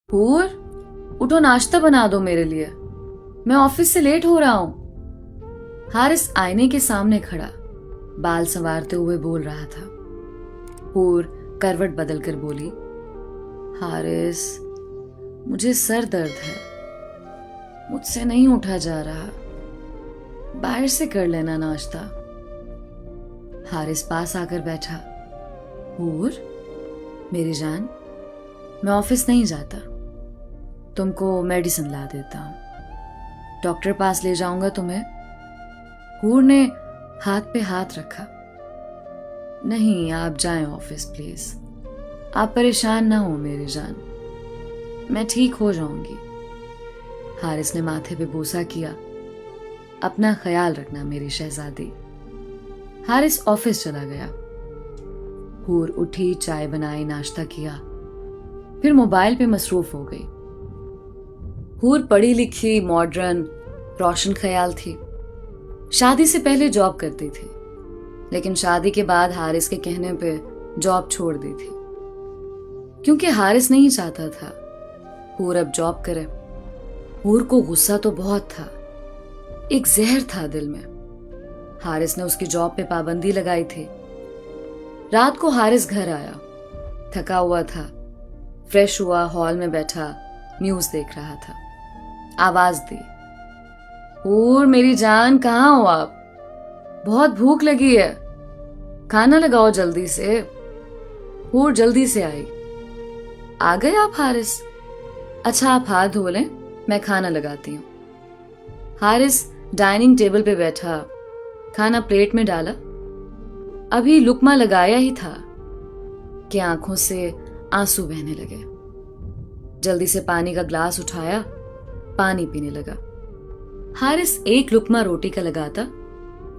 हूर, उठो, नाश्ता बना दो मेरे लिए। मैं ऑफिस से लेट हो रहा हूं। हारिस आईने के सामने खड़ा बाल संवारते हुए बोल रहा था। हूर करवट बदलकर बोली, हारिस, मुझे सर दर्द है, मुझसे नहीं उठा जा रहा, बाहर से कर लेना नाश्ता। हारिस पास आकर बैठा। हूर, मेरी जान, मैं ऑफिस नहीं जाता, तुमको मेडिसिन ला देता हूं, डॉक्टर पास ले जाऊंगा तुम्हें। हूर ने हाथ पे हाथ रखा। नहीं, आप जाएं ऑफिस प्लीज, आप परेशान ना हो मेरी जान, मैं ठीक हो जाऊंगी। हारिस ने माथे पे बोसा किया। अपना ख्याल रखना मेरी शहजादी। हारिस ऑफिस चला गया। हूर उठी, चाय बनाई, नाश्ता किया, फिर मोबाइल पे मसरूफ हो गई। हूर पढ़ी लिखी, मॉडर्न, रोशन ख्याल थी। शादी से पहले जॉब करती थी, लेकिन शादी के बाद हारिस के कहने पे जॉब छोड़ दी थी, क्योंकि हारिस नहीं चाहता था हूर अब जॉब करे। हूर को गुस्सा तो बहुत था, एक जहर था दिल में। हारिस ने उसकी जॉब पे पाबंदी लगाई थी। रात को हारिस घर आया, थका हुआ था, फ्रेश हुआ, हॉल में बैठा न्यूज देख रहा था। आवाज दी, हूर मेरी जान, कहाँ हो आप? बहुत भूख लगी है, खाना लगाओ जल्दी से। हूर जल्दी से आई। आ गए आप हारिस? अच्छा, आप हाथ धो लें, मैं खाना लगाती हूँ। हारिस डाइनिंग टेबल पे बैठा, खाना प्लेट में डाला। अभी लुकमा लगाया ही था कि आंखों से आंसू बहने लगे। जल्दी से पानी का ग्लास उठाया, पानी पीने लगा। हारिस एक लुकमा रोटी का लगाता,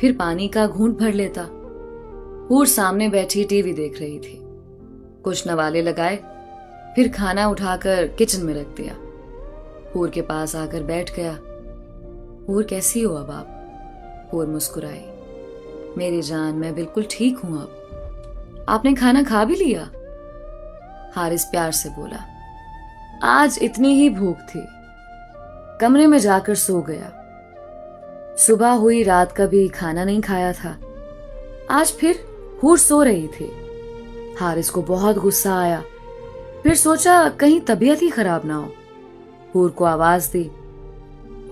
फिर पानी का घूंट भर लेता। हूर सामने बैठी टीवी देख रही थी। कुछ नवाले लगाए, फिर खाना उठाकर किचन में रख दिया। हूर के पास आकर बैठ गया। हूर, कैसी हो अब आप? हूर मुस्कुराई। मेरी जान, मैं बिल्कुल ठीक हूं अब। आपने खाना खा भी लिया? हारिस प्यार से बोला। आज इतनी ही भूख थी, कमरे में जाकर सो गया। सुबह हुई, रात का भी खाना नहीं खाया था। आज फिर हूर सो रही थी। हारिस को बहुत गुस्सा आया, फिर सोचा कहीं तबीयत ही खराब ना हो। हूर को आवाज दी,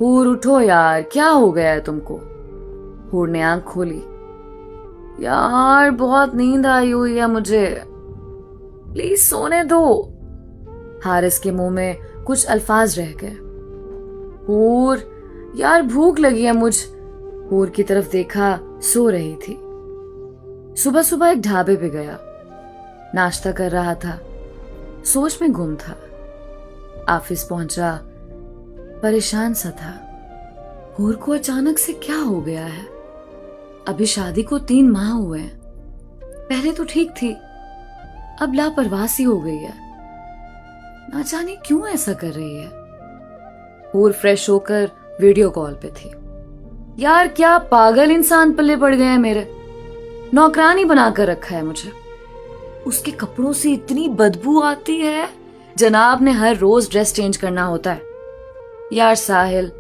हूर उठो यार, क्या हो गया है तुमको? हूर ने आंख खोली। यार, बहुत नींद आई हुई है मुझे, प्लीज सोने दो। हारिस के मुंह में कुछ अल्फाज रह गए। हूर, यार भूख लगी है मुझ। हूर की तरफ देखा, सो रही थी। सुबह सुबह एक ढाबे पे गया, नाश्ता कर रहा था, सोच में गुम था। ऑफिस पहुंचा, परेशान सा था। हूर को अचानक से क्या हो गया है? अभी शादी को 3 माह हुए हैं, पहले तो ठीक थी, अब लापरवाह सी हो गई है। ना जाने क्यों ऐसा कर रही है। हूर फ्रेश होकर वीडियो कॉल पे थी। यार, क्या पागल इंसान पल्ले पड़ गए हैं मेरे, नौकरानी बनाकर रखा है मुझे। उसके कपड़ों से इतनी बदबू आती है, जनाब ने हर रोज ड्रेस चेंज करना होता है। यार साहिल,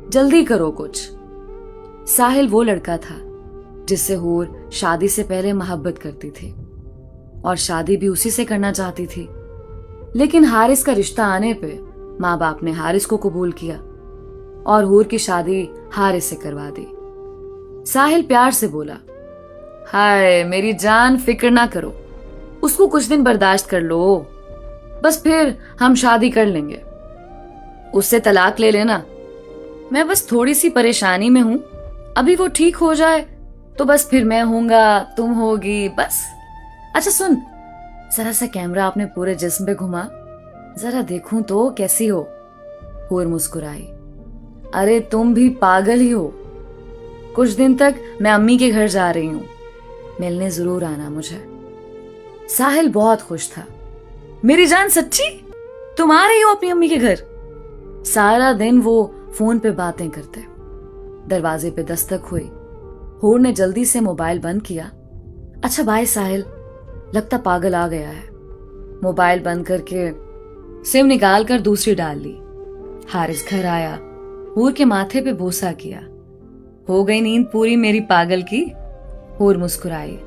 जल्दी करो कुछ। साहिल वो लड़का था जिससे हूर शादी से पहले मोहब्बत करती थी, और शादी भी उसी से करना चाहती थी। लेकिन हारिस का रिश्ता आने पे माँ बाप ने हारिस को कबूल किया और हूर की शादी हारिस से करवा दी। साहिल प्यार से बोला, हाय मेरी जान, फिक्र ना करो, उसको कुछ दिन बर्दाश्त कर लो, बस फिर हम शादी कर लेंगे। उससे तलाक ले लेना, मैं बस थोड़ी सी परेशानी में हूं, अभी वो ठीक हो जाए तो बस फिर मैं होऊंगा, तुम होगी, बस। अच्छा सुन, जरा सा कैमरा अपने पूरे जिस्म पे घुमा, जरा देखूं तो कैसी हो। हूर मुस्कुराई। अरे तुम भी पागल ही हो, कुछ दिन तक मैं अम्मी के घर जा रही हूं, मिलने जरूर आना मुझे। साहिल बहुत खुश था। मेरी जान, सच्ची तुम आ रही हो अपनी अम्मी के घर? सारा दिन वो फोन पे बातें करते। दरवाजे पे दस्तक हुई। हूर ने जल्दी से मोबाइल बंद किया। अच्छा बाय साहिल, लगता पागल आ गया है। मोबाइल बंद करके सिम निकाल कर दूसरी डाल ली। हारिस घर आया, हूर के माथे पे बोसा किया। हो गई नींद पूरी मेरी पागल की? हूर मुस्कुराई।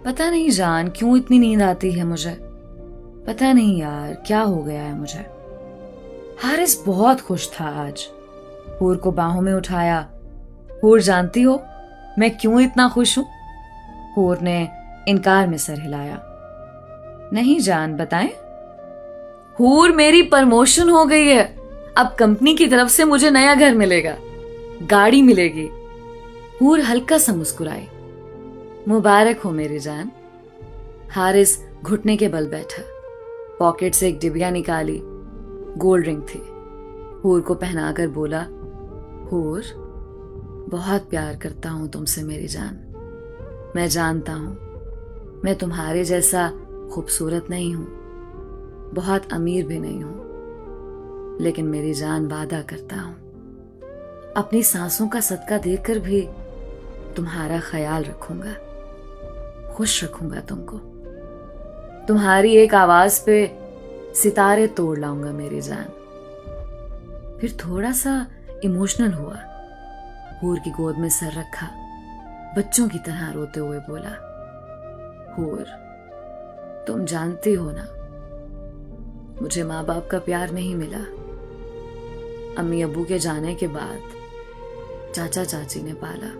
पता नहीं जान क्यों इतनी नींद आती है मुझे, पता नहीं यार क्या हो गया है मुझे। हारिस बहुत खुश था आज। हूर को बाहों में उठाया। हूर जानती हो मैं क्यों इतना खुश हूं? हूर ने इनकार में सर हिलाया। नहीं जान बताएं। हूर मेरी प्रमोशन हो गई है, अब कंपनी की तरफ से मुझे नया घर मिलेगा, गाड़ी मिलेगी। हूर हल्का सा मुस्कुराई। मुबारक हो मेरी जान। हारिस घुटने के बल बैठा, पॉकेट से एक डिबिया निकाली, गोल्ड रिंग थी। हूर को पहनाकर बोला, हूर बहुत प्यार करता हूं तुमसे मेरी जान। मैं जानता हूं मैं तुम्हारे जैसा खूबसूरत नहीं हूं, बहुत अमीर भी नहीं हूं, लेकिन मेरी जान वादा करता हूं अपनी सांसों का सदका देकर भी तुम्हारा ख्याल रखूंगा, खुश रखूंगा तुमको। तुम्हारी एक आवाज पे सितारे तोड़ लाऊंगा मेरी जान। फिर थोड़ा सा इमोशनल हुआ, हूर की गोद में सर रखा, बच्चों की तरह रोते हुए बोला, हूर तुम जानती हो ना मुझे माँ बाप का प्यार नहीं मिला। अम्मी अब्बू के जाने के बाद चाचा चाची ने पाला,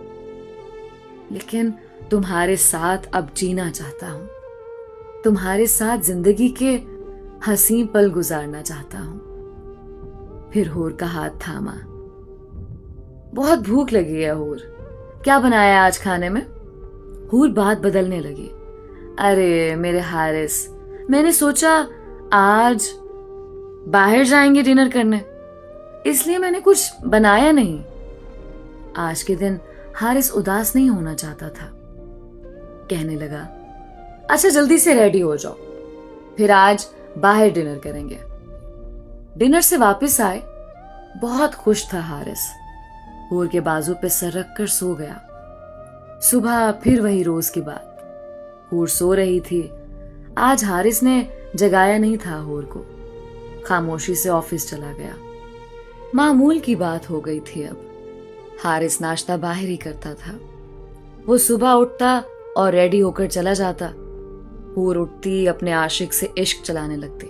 लेकिन तुम्हारे साथ अब जीना चाहता हूं, तुम्हारे साथ जिंदगी के हंसी पल गुजारना चाहता हूं। फिर हूर का हाथ थामा। बहुत भूख लगी है हूर, क्या बनाया आज खाने में? हूर बात बदलने लगी। अरे मेरे हारिस, मैंने सोचा आज बाहर जाएंगे डिनर करने, इसलिए मैंने कुछ बनाया नहीं। आज के दिन हारिस उदास नहीं होना चाहता था। कहने लगा, अच्छा जल्दी से रेडी हो जाओ, फिर आज बाहर डिनर करेंगे। डिनर से वापस आए, बहुत खुश था हारिस। हूर के बाजू पे सर रखकर सो गया। सुबह फिर वही रोज की बात। हूर सो रही थी। आज हारिस ने जगाया नहीं था हूर को, खामोशी से ऑफिस चला गया। मामूल की बात हो गई थी अब। हारिस नाश्ता बाहर ही करता था। वो सुबह उठता और रेडी होकर चला जाता। हूर उठती अपने आशिक से इश्क चलाने लगती।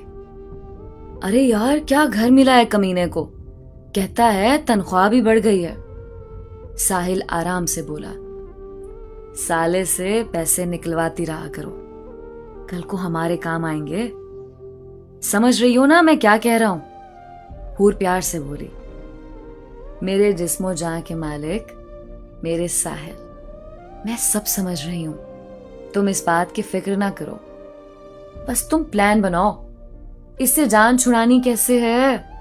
अरे यार क्या घर मिला है कमीने को, कहता है तनख्वाह भी बढ़ गई है। साहिल आराम से बोला, साले से पैसे निकलवाती रहा करो, कल को हमारे काम आएंगे। समझ रही हो ना मैं क्या कह रहा हूं? हूर प्यार से बोली, मेरे जिस्मो जान के मालिक मेरे साहिल, मैं सब समझ रही हूं, तुम इस बात की फिक्र ना करो, बस तुम प्लान बनाओ, इससे जान छुड़ानी कैसे है।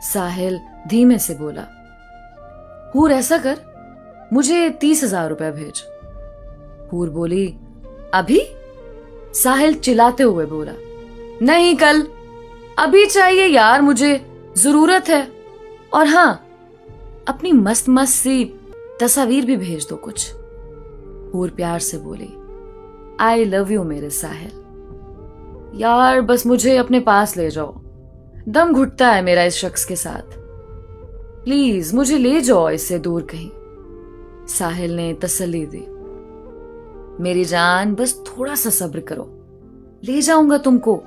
साहिल धीमे से बोला, हूर ऐसा कर, मुझे 30,000 रुपए भेज। हूर बोली, अभी? साहिल चिल्लाते हुए बोला, नहीं कल, अभी चाहिए यार, मुझे जरूरत है। और हाँ, अपनी मस्त मस्त सी तस्वीर भी भेज दो कुछ। हूर प्यार से बोली, आई लव यू मेरे साहिल, यार बस मुझे अपने पास ले जाओ, दम घुटता है मेरा इस शख्स के साथ, प्लीज मुझे ले जाओ इससे दूर कहीं। साहिल ने तसल्ली दी, मेरी जान बस थोड़ा सा सब्र करो, ले जाऊंगा तुमको।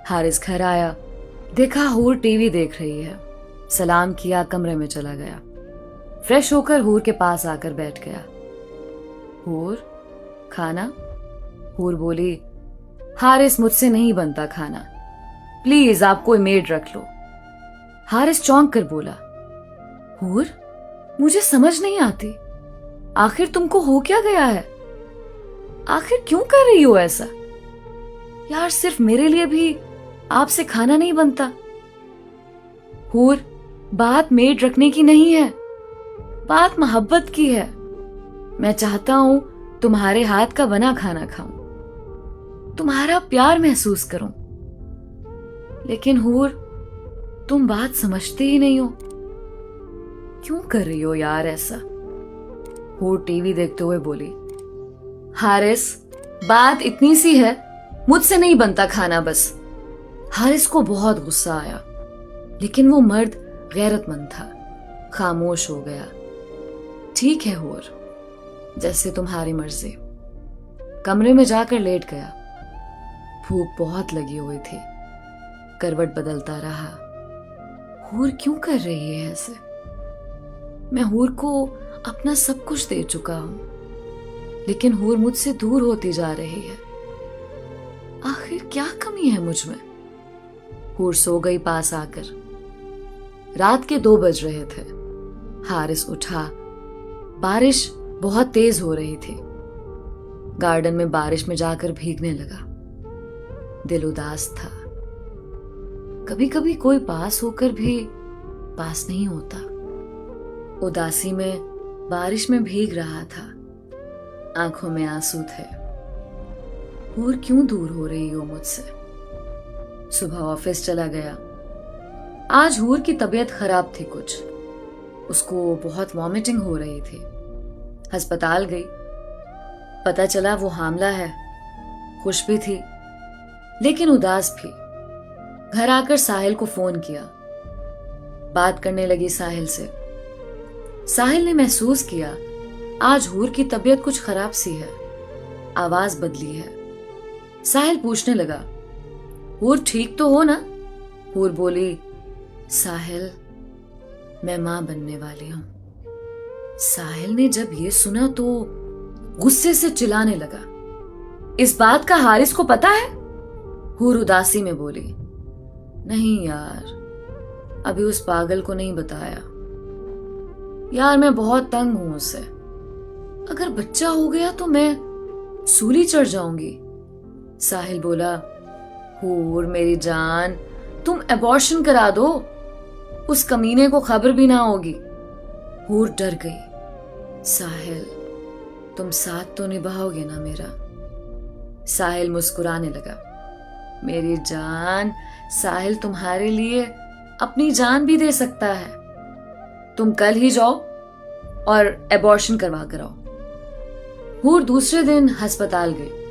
हारिस घर आया, देखा हूर टीवी देख रही है, सलाम किया, कमरे में चला गया। फ्रेश होकर हूर के पास आकर बैठ गया। हूर खाना? हूर बोली, हारिस मुझसे नहीं बनता खाना, प्लीज आप कोई मेड रख लो। हारिस चौंक कर बोला, हूर मुझे समझ नहीं आती, आखिर तुमको हो क्या गया है? आखिर क्यों कर रही हो ऐसा? यार सिर्फ मेरे लिए भी आपसे खाना नहीं बनता। हूर बात मेड रखने की नहीं है, बात मोहब्बत की है। मैं चाहता हूं तुम्हारे हाथ का बना खाना खाऊं, तुम्हारा प्यार महसूस करूं, लेकिन हूर तुम बात समझते ही नहीं हो। क्यों कर रही हो यार ऐसा? हूर टीवी देखते हुए बोली, हारिस बात इतनी सी है, मुझसे नहीं बनता खाना बस, हारिस को बहुत गुस्सा आया, लेकिन वो मर्द गैरतमंद था। खामोश हो गया। ठीक है हूर, जैसे तुम्हारी मर्जी। कमरे में जाकर लेट गया। भूख बहुत लगी हुई थी। करवट बदलता रहा। हूर क्यों कर रही है ऐसे? मैं हूर को अपना सब कुछ दे चुका हूं, लेकिन हूर मुझसे दूर होती जा रही है। आखिर क्या कमी है मुझ में? हूर सो गई पास आकर। रात के 2 बज रहे थे। हारिस उठा। बारिश बहुत तेज हो रही थी। गार्डन में बारिश में जाकर भीगने लगा। दिल उदास था। कभी कभी कोई पास होकर भी पास नहीं होता। उदासी में बारिश में भीग रहा था। आंखों में आंसू थे। हूर क्यों दूर हो रही हो मुझसे? सुबह ऑफिस चला गया। आज हूर की तबीयत खराब थी कुछ। उसको बहुत वॉमिटिंग हो रही थी। अस्पताल गई। पता चला वो हामला है। खुश भी थी, लेकिन उदास भी। घर आकर साहिल को फोन किया। बात करने लगी साहिल से। साहिल ने महसूस किया आज हूर की तबीयत कुछ खराब सी है। आवाज बदली है। साहिल पूछने लगा, हूर ठीक तो हो ना? हूर बोली, साहिल, मैं मां बनने वाली हूं। साहिल ने जब ये सुना तो गुस्से से चिल्लाने लगा, इस बात का हारिस को पता है? हूर उदासी में बोली, नहीं यार, अभी उस पागल को नहीं बताया। यार मैं बहुत तंग हूं उससे। अगर बच्चा हो गया तो मैं सूली चढ़ जाऊंगी। साहिल बोला, हूर मेरी जान, तुम एबॉर्शन करा दो। उस कमीने को खबर भी ना होगी। हूर डर गई। साहिल, तुम साथ तो निभाओगे ना मेरा? साहिल मुस्कुराने लगा, मेरी जान, साहिल तुम्हारे लिए अपनी जान भी दे सकता है। तुम कल ही जाओ और एबॉर्शन करवा कर आओ। हूर दूसरे दिन अस्पताल गई।